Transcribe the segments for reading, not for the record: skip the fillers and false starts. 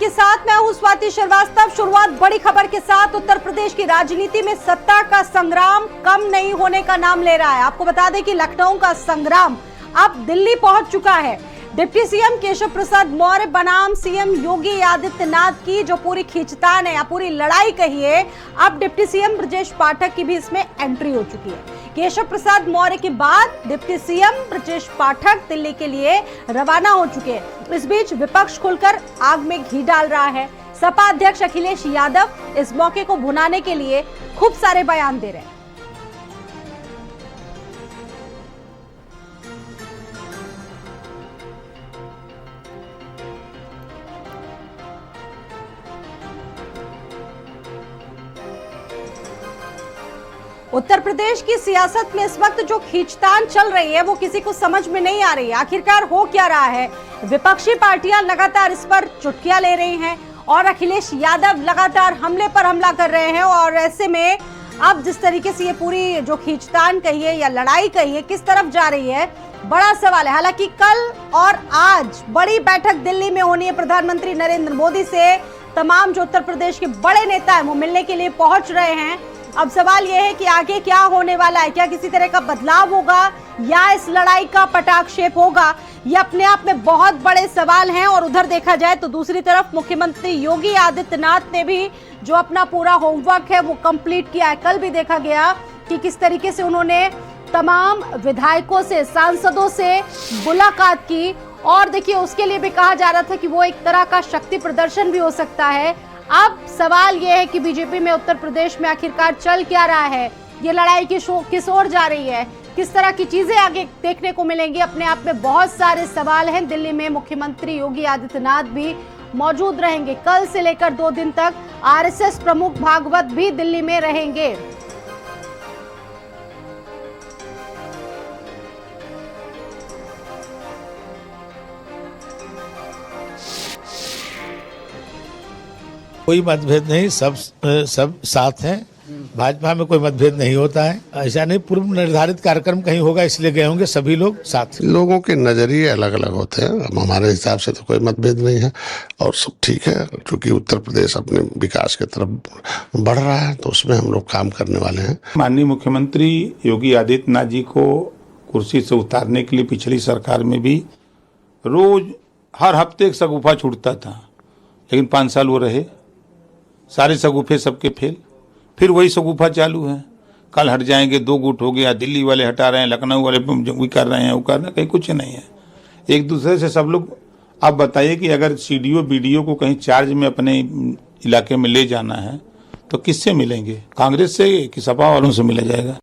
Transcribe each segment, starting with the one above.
आपके साथ मैं हूं स्वाति श्रीवास्तव। शुरुआत बड़ी खबर के साथ। उत्तर प्रदेश की राजनीति में सत्ता का संग्राम कम नहीं होने का नाम ले रहा है। आपको बता दें कि लखनऊ का संग्राम अब दिल्ली पहुंच चुका है। डिप्टी सीएम केशव प्रसाद मौर्य बनाम सीएम योगी आदित्यनाथ की जो पूरी खींचतान है या पूरी लड़ाई कहिए, अब डिप्टी सीएम ब्रजेश पाठक की भी इसमें एंट्री हो चुकी है। केशव प्रसाद मौर्य के बाद डिप्टी सीएम ब्रजेश पाठक दिल्ली के लिए रवाना हो चुके हैं। इस बीच विपक्ष खुलकर आग में घी डाल रहा है। सपा अध्यक्ष अखिलेश यादव इस मौके को भुनाने के लिए खूब सारे बयान दे रहे हैं। उत्तर प्रदेश की सियासत में इस वक्त जो खींचतान चल रही है वो किसी को समझ में नहीं आ रही है। आखिरकार हो क्या रहा है? विपक्षी पार्टियां लगातार इस पर चुटकियां ले रही हैं और अखिलेश यादव लगातार हमले पर हमला कर रहे हैं। और ऐसे में अब जिस तरीके से ये पूरी जो खींचतान कहिए या लड़ाई कहिए किस तरफ जा रही है, बड़ा सवाल है। हालांकि कल और आज बड़ी बैठक दिल्ली में होनी है। प्रधानमंत्री नरेंद्र मोदी से तमाम जो उत्तर प्रदेश के बड़े नेता हैं वो मिलने के लिए पहुंच रहे हैं। अब सवाल यह है कि आगे क्या होने वाला है। क्या किसी तरह का बदलाव होगा या इस लड़ाई का पटाक्षेप होगा? ये अपने आप में बहुत बड़े सवाल हैं। और उधर देखा जाए तो दूसरी तरफ मुख्यमंत्री योगी आदित्यनाथ ने भी जो अपना पूरा होमवर्क है वो कंप्लीट किया है। कल भी देखा गया कि किस तरीके से उन्होंने तमाम विधायकों से, सांसदों से मुलाकात की। और देखिए, उसके लिए भी कहा जा रहा था कि वो एक तरह का शक्ति प्रदर्शन भी हो सकता है। अब सवाल यह है कि बीजेपी में उत्तर प्रदेश में आखिरकार चल क्या रहा है, ये लड़ाई किस ओर जा रही है, किस तरह की चीजें आगे देखने को मिलेंगी। अपने आप में बहुत सारे सवाल हैं। दिल्ली में मुख्यमंत्री योगी आदित्यनाथ भी मौजूद रहेंगे। कल से लेकर 2 दिन तक आरएसएस प्रमुख भागवत भी दिल्ली में रहेंगे। कोई मतभेद नहीं, सब साथ हैं। भाजपा में कोई मतभेद नहीं होता है। ऐसा नहीं पूर्व निर्धारित कार्यक्रम कहीं होगा इसलिए गए होंगे, सभी लोग साथ। लोगों के नजरिए अलग अलग होते हैं। हमारे हिसाब से तो कोई मतभेद नहीं है और सब ठीक है, क्योंकि उत्तर प्रदेश अपने विकास की तरफ बढ़ रहा है तो उसमें हम लोग काम करने वाले हैं। माननीय मुख्यमंत्री योगी आदित्यनाथ जी को कुर्सी से उतारने के लिए पिछली सरकार में भी रोज हर हफ्ते एक शगुफा छूटता था, लेकिन 5 साल वो रहे, सारे शगुफे सबके फेल। फिर वही शगुफा चालू है। कल हट जाएंगे, 2 गुट हो गया, दिल्ली वाले हटा रहे हैं, लखनऊ वाले भी कर रहे हैं, वो कर रहे हैं, कहीं कुछ नहीं है। एक दूसरे से सब लोग। आप बताइए कि अगर सीडीओ बीडीओ को कहीं चार्ज में अपने इलाके में ले जाना है तो किससे मिलेंगे? कांग्रेस से कि सपा वालों से मिला जाएगा?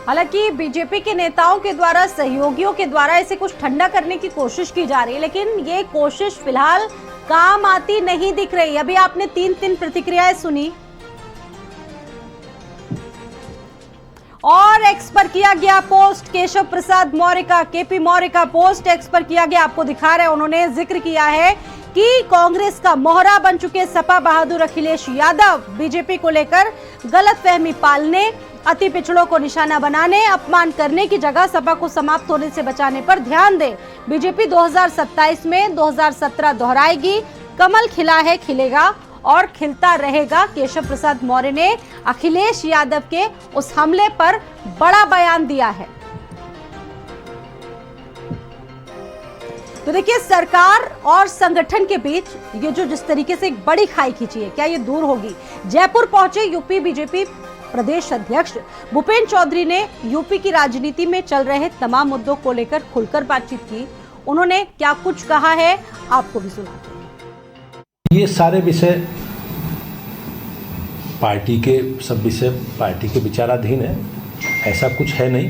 हालांकि बीजेपी के नेताओं के द्वारा, सहयोगियों के द्वारा इसे कुछ ठंडा करने की कोशिश की जा रही है, लेकिन ये कोशिश फिलहाल काम आती नहीं दिख रही। अभी आपने 3 प्रतिक्रियाएं सुनी। और एक्स पर किया गया पोस्ट केशव प्रसाद मौर्य का, केपी मौर्य का पोस्ट एक्स पर किया गया, आपको दिखा रहे हैं। उन्होंने जिक्र किया है कि कांग्रेस का मोहरा बन चुके सपा बहादुर अखिलेश यादव बीजेपी को लेकर गलतफहमी पालने, अति पिछड़ों को निशाना बनाने, अपमान करने की जगह सपा को समाप्त होने से बचाने पर ध्यान दे। बीजेपी 2027 में 2017 दोहराएगी। कमल खिला है, खिलेगा और खिलता रहेगा। केशव प्रसाद मौर्य ने अखिलेश यादव के उस हमले पर बड़ा बयान दिया है। तो देखिए, सरकार और संगठन के बीच ये जो जिस तरीके से एक बड़ी खाई खींची है, क्या ये दूर होगी? जयपुर पहुंचे यूपी बीजेपी प्रदेश अध्यक्ष भूपेंद्र चौधरी ने यूपी की राजनीति में चल रहे तमाम मुद्दों को लेकर खुलकर बातचीत की। उन्होंने क्या कुछ कहा है, आपको भी सुनाते हैं। ये सारे विषय पार्टी के, सब विषय पार्टी के विचाराधीन है। ऐसा कुछ है नहीं,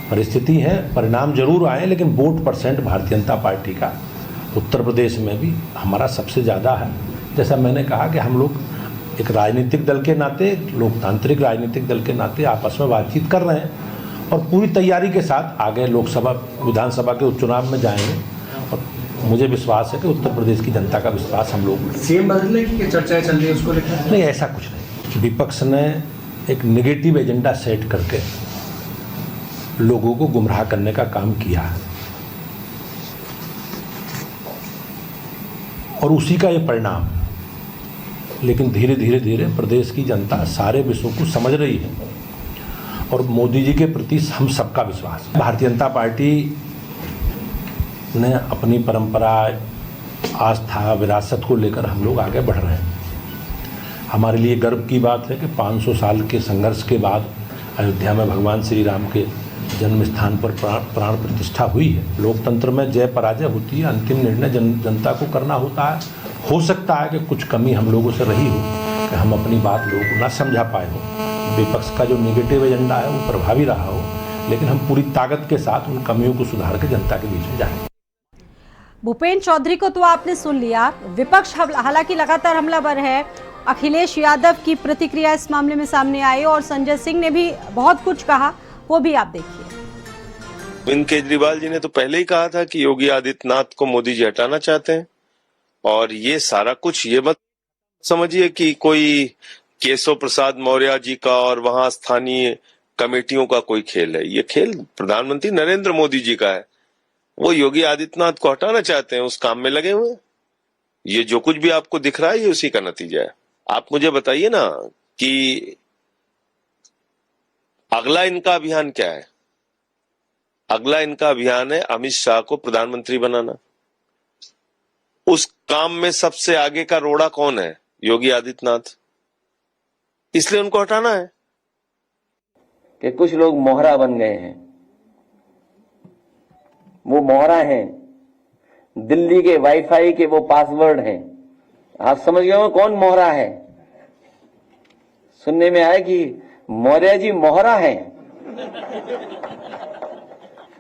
परिस्थिति है, परिणाम जरूर आए, लेकिन वोट % भारतीय जनता पार्टी का उत्तर प्रदेश में भी हमारा सबसे ज़्यादा है। जैसा मैंने कहा कि हम लोग एक राजनीतिक दल के नाते, लोकतांत्रिक राजनीतिक दल के नाते आपस में बातचीत कर रहे हैं और पूरी तैयारी के साथ आगे लोकसभा, विधानसभा के उपचुनाव में जाएंगे और मुझे विश्वास है कि उत्तर प्रदेश की जनता का विश्वास हम लोग सीएम बदलने की चर्चाएं चल रही है उसको लेकर? नहीं, ऐसा कुछ नहीं। विपक्ष ने एक नेगेटिव एजेंडा सेट करके लोगों को गुमराह करने का काम किया है और उसी का ये परिणाम। लेकिन धीरे धीरे प्रदेश की जनता सारे विषयों को समझ रही है और मोदी जी के प्रति हम सबका विश्वास है। भारतीय जनता पार्टी ने अपनी परंपरा, आस्था, विरासत को लेकर हम लोग आगे बढ़ रहे हैं। हमारे लिए गर्व की बात है कि 500 साल के संघर्ष के बाद अयोध्या में भगवान श्री राम के जन्म स्थान पर प्राण प्रतिष्ठा हुई है। लोकतंत्र में जय पराजय होती है, अंतिम निर्णय जनता को करना होता है। हो सकता है कि कुछ कमी हम लोगों से रही हो कि हम अपनी बात लोगों को ना समझा पाए हो, विपक्ष का जो नेगेटिव एजेंडा है वो प्रभावी रहा हो, लेकिन हम पूरी ताकत के साथ उन कमियों को सुधार के जनता के बीच में जाएंगे। भूपेंद्र चौधरी को तो आपने सुन लिया। विपक्ष हालांकि लगातार हमलावर है। अखिलेश यादव की प्रतिक्रिया इस मामले में सामने आई और संजय सिंह ने भी बहुत कुछ कहा, वो भी आप देखिए। अरविंद केजरीवाल जी ने तो पहले ही कहा था कि योगी आदित्यनाथ को मोदी जी हटाना चाहते हैं और ये सारा कुछ, ये मत समझिए कि कोई केशव प्रसाद मौर्य जी का और वहां स्थानीय कमेटियों का कोई खेल है। ये खेल प्रधानमंत्री नरेंद्र मोदी जी का है। वो योगी आदित्यनाथ को हटाना चाहते हैं, उस काम में लगे हुए हैं। ये जो कुछ भी आपको दिख रहा है ये उसी का नतीजा है। आप मुझे बताइए ना कि अगला इनका अभियान क्या है? अगला इनका अभियान है अमित शाह को प्रधानमंत्री बनाना। उस काम में सबसे आगे का रोड़ा कौन है? योगी आदित्यनाथ। इसलिए उनको हटाना है कि कुछ लोग मोहरा बन गए हैं। वो मोहरा हैं, दिल्ली के वाईफाई के वो पासवर्ड हैं। आप समझ गए हो कौन मोहरा है? सुनने में आया कि मौर्य जी मोहरा हैं,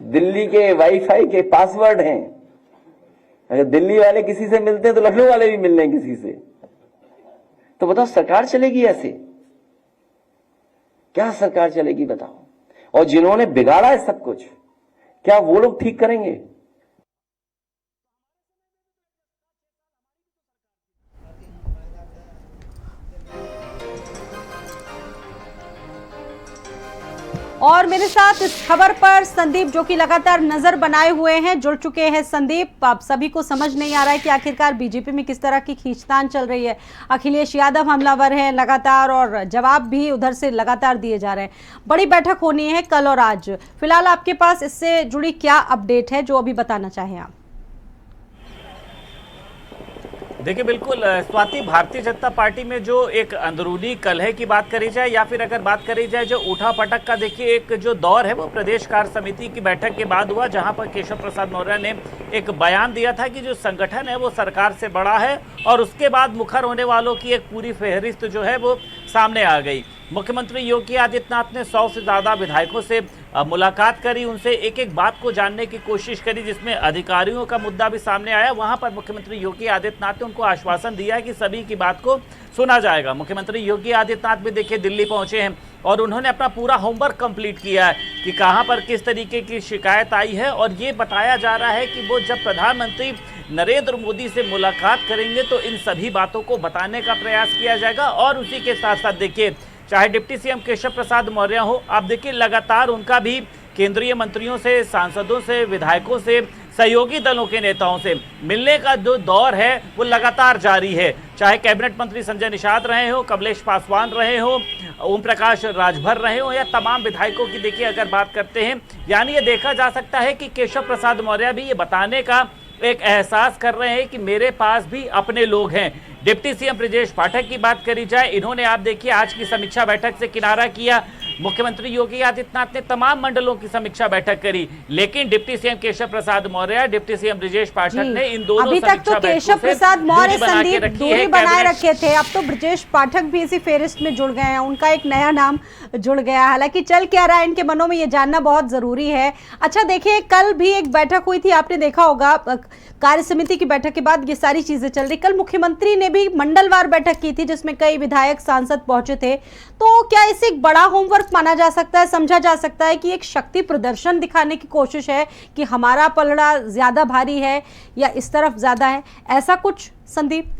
दिल्ली के वाईफाई के पासवर्ड हैं। अगर दिल्ली वाले किसी से मिलते हैं तो लखनऊ वाले भी मिल रहे हैं किसी से। तो बताओ सरकार चलेगी ऐसे? क्या सरकार चलेगी बताओ? और जिन्होंने बिगाड़ा है सब कुछ, क्या वो लोग ठीक करेंगे? और मेरे साथ इस खबर पर संदीप, जो कि लगातार नजर बनाए हुए हैं, जुड़ चुके हैं। संदीप, आप सभी को समझ नहीं आ रहा है कि आखिरकार बीजेपी में किस तरह की खींचतान चल रही है। अखिलेश यादव हमलावर हैं लगातार और जवाब भी उधर से लगातार दिए जा रहे हैं। बड़ी बैठक होनी है कल और आज। फिलहाल आपके पास इससे जुड़ी क्या अपडेट है जो अभी बताना चाहें आप? देखिए बिल्कुल स्वाति, भारतीय जनता पार्टी में जो एक अंदरूनी कलह की बात करी जाए या फिर अगर बात करी जाए जो उठा पटक का, देखिए एक जो दौर है वो प्रदेश कार्य समिति की बैठक के बाद हुआ, जहां पर केशव प्रसाद मौर्य ने एक बयान दिया था कि जो संगठन है वो सरकार से बड़ा है और उसके बाद मुखर होने वालों की एक पूरी फहरिस्त जो है वो सामने आ गई। मुख्यमंत्री योगी आदित्यनाथ ने 100 से ज़्यादा विधायकों से मुलाकात करी, उनसे एक एक बात को जानने की कोशिश करी, जिसमें अधिकारियों का मुद्दा भी सामने आया। वहां पर मुख्यमंत्री योगी आदित्यनाथ ने उनको आश्वासन दिया कि सभी की बात को सुना जाएगा। मुख्यमंत्री योगी आदित्यनाथ भी देखिए दिल्ली पहुंचे हैं और उन्होंने अपना पूरा होमवर्क कंप्लीट किया है कि कहां पर किस तरीके की शिकायत आई है और ये बताया जा रहा है कि वो जब प्रधानमंत्री नरेंद्र मोदी से मुलाकात करेंगे तो इन सभी बातों को बताने का प्रयास किया जाएगा। और उसी के साथ साथ देखिए चाहे डिप्टी सीएम केशव प्रसाद मौर्य हो, आप देखिए लगातार उनका भी केंद्रीय मंत्रियों से, सांसदों से, विधायकों से, सहयोगी दलों के नेताओं से मिलने का जो दौर है वो लगातार जारी है। चाहे कैबिनेट मंत्री संजय निषाद रहे हो, कमलेश पासवान रहे हो, ओम प्रकाश राजभर रहे हो या तमाम विधायकों की देखिए अगर बात करते हैं, यानी ये देखा जा सकता है कि केशव प्रसाद मौर्य भी ये बताने का एक एहसास कर रहे हैं कि मेरे पास भी अपने लोग हैं। डिप्टी सीएम ब्रजेश पाठक की बात करी जाए, इन्होंने आप देखिए आज की समीक्षा बैठक से किनारा किया। मुख्यमंत्री योगी आदित्यनाथ ने तमाम मंडलों की समीक्षा बैठक करी, लेकिन deputy CM Keshav Prasad Maurya, deputy CM Brajesh Pathak ने इन दोनों अभी तक तो केशव प्रसाद मौर्य संदीप दूरी बनाए रखे थे, अब तो ब्रजेश पाठक भी इसी फेरिस्ट में जुड़ गए हैं, उनका एक नया नाम जुड़ गया। हालांकि चल क्या रहा है इनके मनों में ये जानना बहुत जरूरी है। अच्छा देखिए, कल भी एक बैठक हुई थी, आपने देखा होगा, कार्य समिति की बैठक के बाद ये सारी चीजें चल रही। कल मुख्यमंत्री ने भी मंडलवार बैठक की थी जिसमें कई विधायक सांसद पहुंचे थे। तो क्या इसे एक बड़ा होमवर्क गलत माना जा सकता है, समझा जा सकता है कि एक शक्ति प्रदर्शन दिखाने की कोशिश है कि हमारा पलड़ा ज्यादा भारी है या इस तरफ ज्यादा है, ऐसा कुछ संदीप?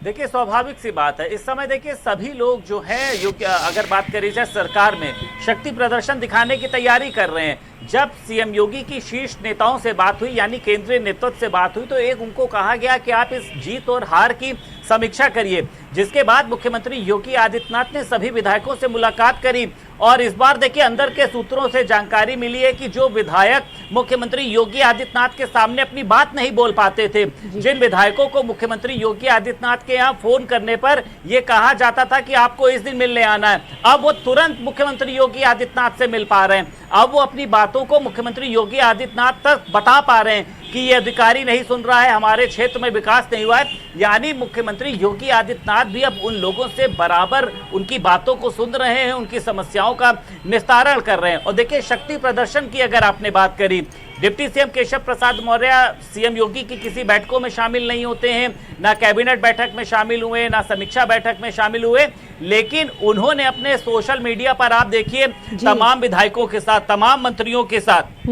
देखिए स्वाभाविक सी बात है, इस समय देखिए सभी लोग जो है अगर बात करी जाए सरकार में शक्ति प्रदर्शन दिखाने की तैयारी कर रहे हैं। जब सीएम योगी की शीर्ष नेताओं से बात हुई, यानी केंद्रीय नेतृत्व से बात हुई, तो एक उनको कहा गया कि आप इस जीत और हार की समीक्षा करिए, जिसके बाद मुख्यमंत्री योगी आदित्यनाथ ने सभी विधायकों से मुलाकात करी। और इस बार देखिए अंदर के सूत्रों से जानकारी मिली है कि जो विधायक मुख्यमंत्री योगी आदित्यनाथ के सामने अपनी बात नहीं बोल पाते थे, जिन विधायकों को मुख्यमंत्री योगी आदित्यनाथ के यहाँ फोन करने पर यह कहा जाता था कि आपको इस दिन मिलने आना है, अब वो तुरंत मुख्यमंत्री योगी आदित्यनाथ से मिल पा रहे हैं। अब वो अपनी बातों को मुख्यमंत्री योगी आदित्यनाथ तक बता पा रहे हैं कि ये अधिकारी नहीं सुन रहा है, हमारे क्षेत्र में विकास नहीं हुआ है। यानी मुख्यमंत्री योगी आदित्यनाथ भी अब उन लोगों से बराबर उनकी बातों को सुन रहे हैं, उनकी समस्याओं का निस्तारण कर रहे हैं। और देखिए शक्ति प्रदर्शन की अगर आपने बात करी, deputy CM Keshav Prasad Maurya CM योगी की किसी बैठकों में शामिल नहीं होते हैं, ना कैबिनेट बैठक में शामिल हुए, ना समीक्षा बैठक में शामिल हुए, लेकिन उन्होंने अपने सोशल मीडिया पर आप देखिए तमाम विधायकों के साथ, तमाम मंत्रियों के साथ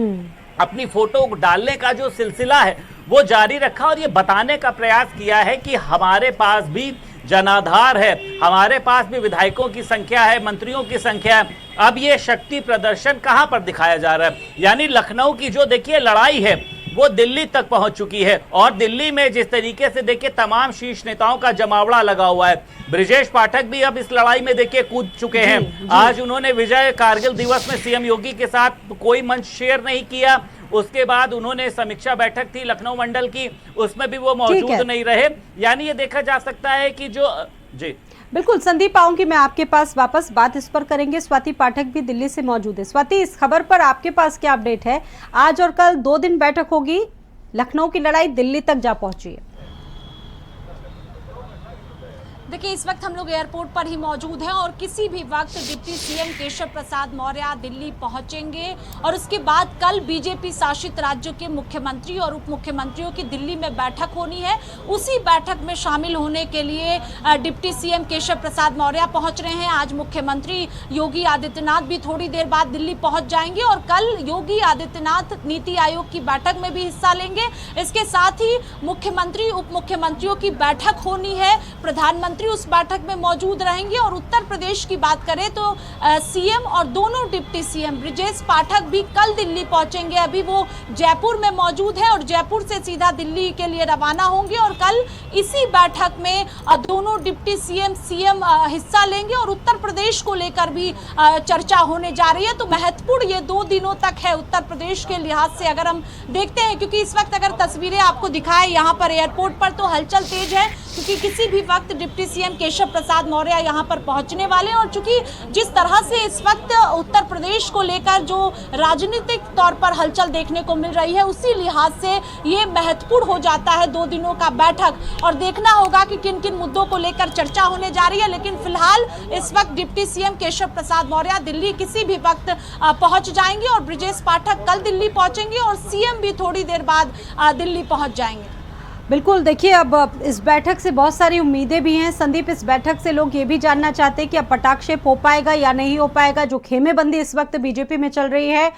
अपनी फोटो डालने का जो सिलसिला है वो जारी रखा और ये बताने का प्रयास किया है कि हमारे पास भी जनाधार है, हमारे पास भी विधायकों की संख्या है, मंत्रियों की संख्या है। अब ये शक्ति प्रदर्शन कहां पर दिखाया जा रहा है, यानी लखनऊ की जो देखिए लड़ाई है वो दिल्ली तक पहुंच चुकी है। और दिल्ली में जिस तरीके से देखिए तमाम शीर्ष नेताओं का जमावड़ा लगा हुआ है, ब्रिजेश पाठक भी अब इस लड़ाई में देखिए कूद चुके हैं। आज उन्होंने विजय कारगिल दिवस में सीएम योगी के साथ कोई मंच शेयर नहीं किया, उसके बाद उन्होंने समीक्षा बैठक थी लखनऊ मंडल की, उसमें भी वो मौजूद नहीं रहे। यानी ये देखा जा सकता है कि जो जी बिल्कुल संदीप, आऊंगी मैं आपके पास वापस, बात इस पर करेंगे। स्वाति पाठक भी दिल्ली से मौजूद है। स्वाति, इस खबर पर आपके पास क्या अपडेट है? आज और कल 2 दिन बैठक होगी, लखनऊ की लड़ाई दिल्ली तक जा पहुंची है। देखिए इस वक्त हम लोग एयरपोर्ट पर ही मौजूद हैं और किसी भी वक्त डिप्टी सीएम केशव प्रसाद मौर्य दिल्ली पहुंचेंगे और उसके बाद कल बीजेपी शासित राज्यों के मुख्यमंत्री और उप मुख्यमंत्रियों की दिल्ली में बैठक होनी है। उसी बैठक में शामिल होने के लिए डिप्टी सीएम केशव प्रसाद मौर्य पहुंच रहे हैं। आज मुख्यमंत्री योगी आदित्यनाथ भी थोड़ी देर बाद दिल्ली पहुंच जाएंगे और कल योगी आदित्यनाथ नीति आयोग की बैठक में भी हिस्सा लेंगे। इसके साथ ही मुख्यमंत्री उप मुख्यमंत्रियों की बैठक होनी है, प्रधानमंत्री उस बैठक में मौजूद रहेंगे। और उत्तर प्रदेश की बात करें तो सीएम और दोनों डिप्टी सीएम ब्रिजेश पाठक भी कल दिल्ली पहुंचेंगे। अभी वो जयपुर में मौजूद है और जयपुर से सीधा दिल्ली के लिए रवाना होंगे और कल इसी बैठक में दोनों डिप्टी सीएम हिस्सा लेंगे और उत्तर प्रदेश को लेकर भी चर्चा होने जा रही है। तो महत्वपूर्ण ये 2 दिनों तक है उत्तर प्रदेश के लिहाज से अगर हम देखते हैं, क्योंकि इस वक्त अगर तस्वीरें आपको दिखाएं यहाँ पर एयरपोर्ट पर तो हलचल तेज है, क्योंकि किसी भी वक्त डिप्टी सीएम केशव प्रसाद मौर्य यहां पर पहुंचने वाले हैं। और चूंकि जिस तरह से इस वक्त उत्तर प्रदेश को लेकर जो राजनीतिक तौर पर हलचल देखने को मिल रही है, उसी लिहाज से ये महत्वपूर्ण हो जाता है 2 दिनों का बैठक और देखना होगा कि किन किन मुद्दों को लेकर चर्चा होने जा रही है। लेकिन फिलहाल इस वक्त डिप्टी सीएम केशव प्रसाद मौर्य दिल्ली किसी भी वक्त पहुंच जाएंगे और ब्रिजेश पाठक कल दिल्ली पहुंचेंगे और सीएम भी थोड़ी देर बाद दिल्ली पहुंच जाएंगे। बिल्कुल, देखिए अब इस बैठक से बहुत सारी उम्मीदें भी हैं संदीप। इस बैठक से लोग ये भी जानना चाहते हैं कि अब पटाक्षेप हो पाएगा या नहीं हो पाएगा। जो खेमेबंदी इस वक्त बीजेपी में चल रही है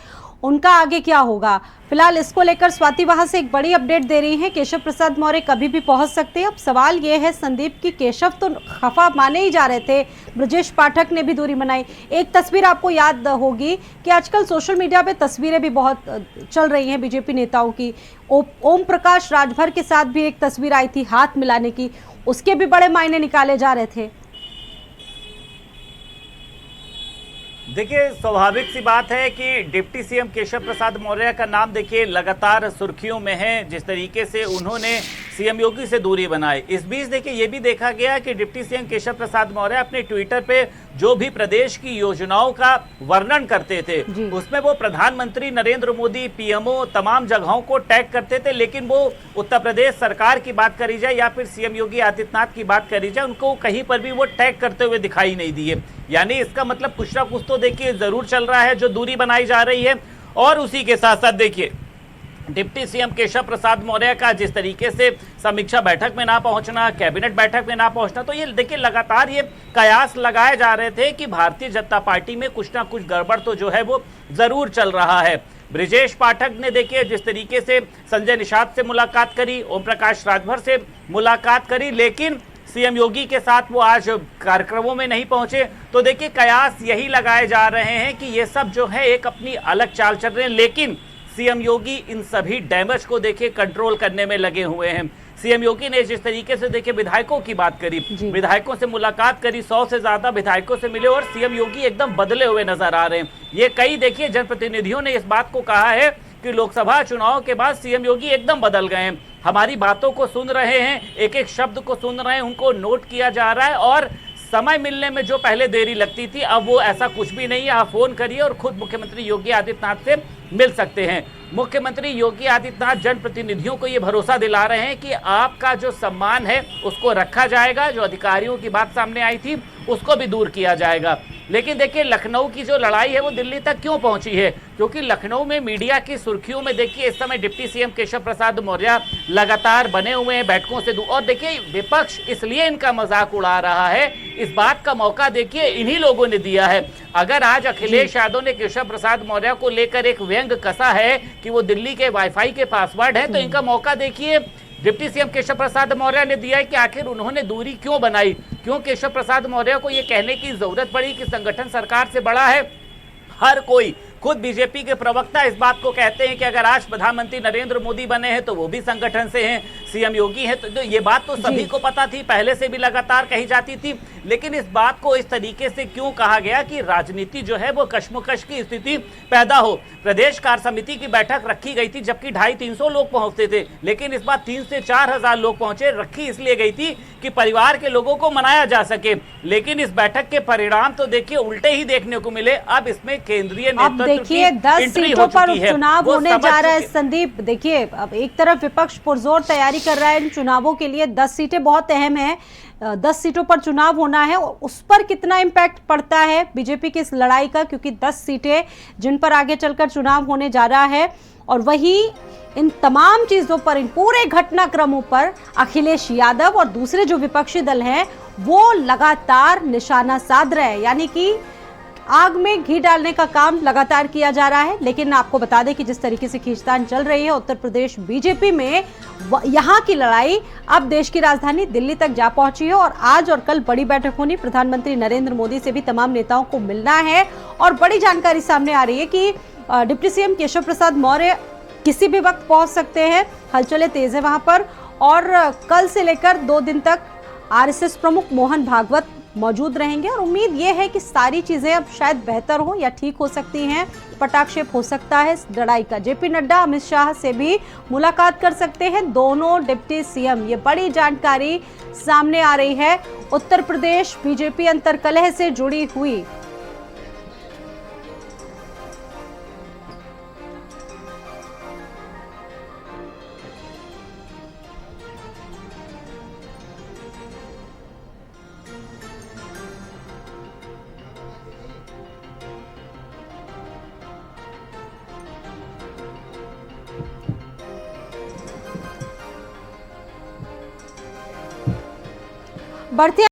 उनका आगे क्या होगा, फिलहाल इसको लेकर स्वाति वहां से एक बड़ी अपडेट दे रही है। केशव प्रसाद मौर्य कभी भी पहुंच सकते हैं। अब सवाल ये है संदीप कि केशव तो खफा माने ही जा रहे थे, ब्रजेश पाठक ने भी दूरी बनाई। एक तस्वीर आपको याद होगी कि आजकल सोशल मीडिया पे तस्वीरें भी बहुत चल रही हैं बीजेपी नेताओं की। ओम प्रकाश राजभर के साथ भी एक तस्वीर आई थी हाथ मिलाने की, उसके भी बड़े मायने निकाले जा रहे थे। देखिए स्वाभाविक सी बात है कि डिप्टी सीएम केशव प्रसाद मौर्य का नाम देखिए लगातार सुर्खियों में है, जिस तरीके से उन्होंने सीएम योगी से दूरी बनाई। इस बीच देखिए ये भी देखा गया कि डिप्टी सीएम केशव प्रसाद मौर्य अपने ट्विटर पे जो भी प्रदेश की योजनाओं का वर्णन करते थे उसमें वो प्रधानमंत्री नरेंद्र मोदी, पीएमओ तमाम जगहों को टैग करते थे, लेकिन वो उत्तर प्रदेश सरकार की बात करी जाए या फिर सीएम योगी आदित्यनाथ की बात करी जाए, उनको कहीं पर भी वो टैग करते हुए दिखाई नहीं दिए। यानी इसका मतलब कुछ ना कुछ तो देखिए जरूर चल रहा है जो दूरी बनाई जा रही है। और उसी के साथ साथ देखिए डिप्टी सीएम केशव प्रसाद मौर्य का जिस तरीके से समीक्षा बैठक में ना पहुंचना, कैबिनेट बैठक में ना पहुंचना, तो ये देखिए लगातार ये कयास लगाए जा रहे थे कि भारतीय जनता पार्टी में कुछ ना कुछ गड़बड़ तो जो है वो जरूर चल रहा है। ब्रिजेश पाठक ने देखिए जिस तरीके से संजय निषाद से मुलाकात करी, ओम प्रकाश राजभर से मुलाकात करी, लेकिन सीएम योगी के साथ वो आज कार्यक्रमों में नहीं पहुंचे। तो देखिए कयास यही लगाए जा रहे हैं कि ये सब जो है एक अपनी अलग चाल चल रहे हैं, लेकिन सीएम योगी इन सभी डैमेज को देखिए कंट्रोल करने में लगे हुए हैं। सीएम योगी ने जिस तरीके से देखिए विधायकों की बात करी, विधायकों से मुलाकात करी, 100 से ज्यादा विधायकों से मिले और सीएम योगी एकदम बदले हुए नजर आ रहे हैं। ये कई देखिए जनप्रतिनिधियों ने इस बात को कहा है कि लोकसभा चुनाव के बाद सीएम योगी एकदम बदल गए हैं, हमारी बातों को सुन रहे हैं, एक एक शब्द को सुन रहे हैं, उनको नोट किया जा रहा है और समय मिलने में जो पहले देरी लगती थी अब वो ऐसा कुछ भी नहीं है। आप फोन करिए और खुद मुख्यमंत्री योगी आदित्यनाथ से मिल सकते हैं। मुख्यमंत्री योगी आदित्यनाथ जनप्रतिनिधियों को ये भरोसा दिला रहे हैं कि आपका जो सम्मान है उसको रखा जाएगा, जो अधिकारियों की बात सामने आई थी उसको भी दूर किया जाएगा। लेकिन देखिए लखनऊ की जो लड़ाई है वो दिल्ली तक क्यों पहुंची है, क्योंकि लखनऊ में मीडिया की सुर्खियों में देखिए इस समय डिप्टी सीएम केशव प्रसाद मौर्य लगातार बने हुए हैं बैठकों से दूर। और देखिए विपक्ष इसलिए इनका मजाक उड़ा रहा है, इस बात का मौका देखिए इन्हीं लोगों ने दिया है। अगर आज अखिलेश यादव ने केशव प्रसाद मौर्य को लेकर एक व्यंग कसा है कि वो दिल्ली के वाईफाई के पासवर्ड है, तो इनका मौका देखिए डिप्टी सीएम केशव प्रसाद मौर्य ने दिया है कि आखिर उन्होंने दूरी क्यों बनाई, क्यों केशव प्रसाद मौर्य को यह कहने की जरूरत पड़ी कि संगठन सरकार से बड़ा है। हर कोई, खुद बीजेपी के प्रवक्ता इस बात को कहते हैं कि अगर आज प्रधानमंत्री नरेंद्र मोदी बने हैं तो वो भी संगठन से हैं, सीएम योगी हैं, तो ये बात तो सभी को पता थी, पहले से भी लगातार कही जाती थी। लेकिन इस बात को इस तरीके से क्यों कहा गया कि राजनीति जो है वो कश्मकश की स्थिति पैदा हो। प्रदेश कार्य समिति की बैठक रखी गई थी जबकि 250-300 लोग पहुंचते थे, लेकिन इस बार 3 से 4 हजार लोग पहुंचे। रखी इसलिए गई थी कि परिवार के लोगों को मनाया जा सके, लेकिन इस बैठक के परिणाम तो देखिए उल्टे ही देखने को मिले। अब इसमें केंद्रीय नेतृत्व देखिए 10 सीटों पर चुनाव होने जा रहा है। संदीप देखिए अब एक तरफ विपक्ष पुरजोर तैयारी कर रहा है इन चुनावों के लिए, 10 सीटें बहुत अहम है, 10 सीटों पर चुनाव होना है और उस पर कितना इम्पैक्ट पड़ता है बीजेपी की इस लड़ाई का, क्योंकि 10 सीटें जिन पर आगे चलकर चुनाव होने जा रहा है। और वही इन तमाम चीजों पर, इन पूरे घटनाक्रमों पर अखिलेश यादव और दूसरे जो विपक्षी दल हैं वो लगातार निशाना साध रहे हैं, यानी कि आग में घी डालने का काम लगातार किया जा रहा है। लेकिन आपको बता दें कि जिस तरीके से खींचतान चल रही है उत्तर प्रदेश बीजेपी में, यहाँ की लड़ाई अब देश की राजधानी दिल्ली तक जा पहुंची है और आज और कल बड़ी बैठक होनी, प्रधानमंत्री नरेंद्र मोदी से भी तमाम नेताओं को मिलना है। और बड़ी जानकारी सामने आ रही है कि डिप्टी सीएम केशव प्रसाद मौर्य किसी भी वक्त पहुंच सकते हैं, हलचलें तेज है वहां पर। और कल से लेकर 2 दिन तक आरएसएस प्रमुख मोहन भागवत मौजूद रहेंगे और उम्मीद ये है कि सारी चीजें अब शायद बेहतर हो या ठीक हो सकती हैं, पटाक्षेप हो सकता है इस लड़ाई का। जेपी नड्डा अमित शाह से भी मुलाकात कर सकते हैं दोनों डिप्टी सीएम, ये बड़ी जानकारी सामने आ रही है उत्तर प्रदेश बीजेपी अंतर्कलह से जुड़ी हुई। बढ़ती